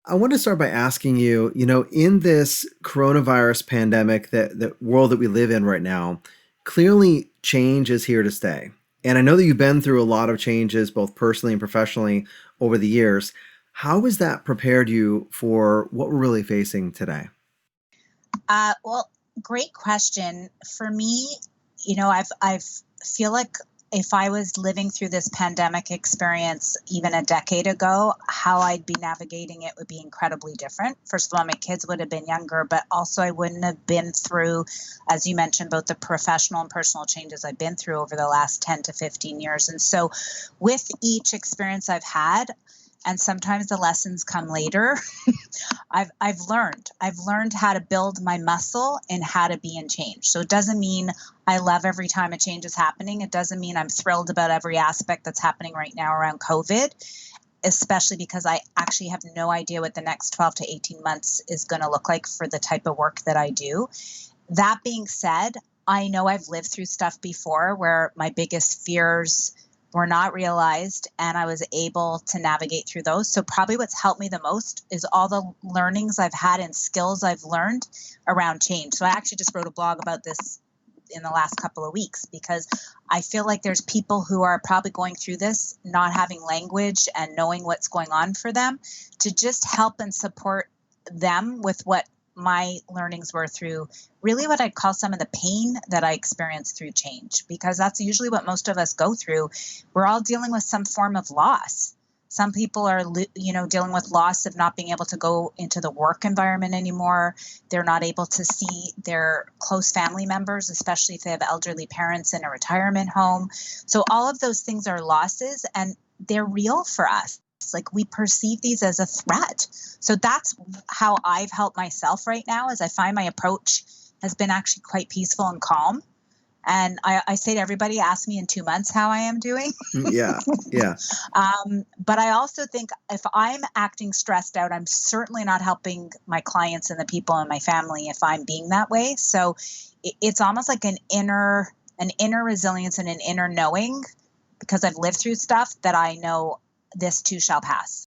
I want to start by asking you, in this coronavirus pandemic, that world that we live in right now, clearly change is here to stay. And I know that you've been through a lot of changes, both personally and professionally, over the years. How has that prepared you for what we're really facing today? Well, great question. For me, I've feel like if I was living through this pandemic experience even a decade ago, how I'd be navigating it would be incredibly different. First of all, my kids would have been younger, but also I wouldn't have been through, as you mentioned, both the professional and personal changes I've been through over the last 10 to 15 years. And so with each experience I've had, and sometimes the lessons come later. I've learned how to build my muscle and how to be in change. So it doesn't mean I love every time a change is happening. It doesn't mean I'm thrilled about every aspect that's happening right now around COVID, especially because I actually have no idea what the next 12 to 18 months is going to look like for the type of work that I do. That being said, I know I've lived through stuff before where my biggest fears were not realized and I was able to navigate through those. So, probably what's helped me the most is all the learnings I've had and skills I've learned around change. So, I actually just wrote a blog about this in the last couple of weeks because I feel like there's people who are probably going through this, not having language and knowing what's going on for them, to just help and support them with what my learnings were through really what I'd call some of the pain that I experienced through change, because that's usually what most of us go through. We're all dealing with some form of loss. Some people are, dealing with loss of not being able to go into the work environment anymore. They're not able to see their close family members, especially if they have elderly parents in a retirement home. So all of those things are losses and they're real for us. Like we perceive these as a threat. So that's how I've helped myself right now is I find my approach has been actually quite peaceful and calm. And I say to everybody, ask me in 2 months how I am doing. Yeah, yeah. But I also think if I'm acting stressed out, I'm certainly not helping my clients and the people in my family if I'm being that way. So it's almost like an inner resilience and an inner knowing because I've lived through stuff that I know this too shall pass.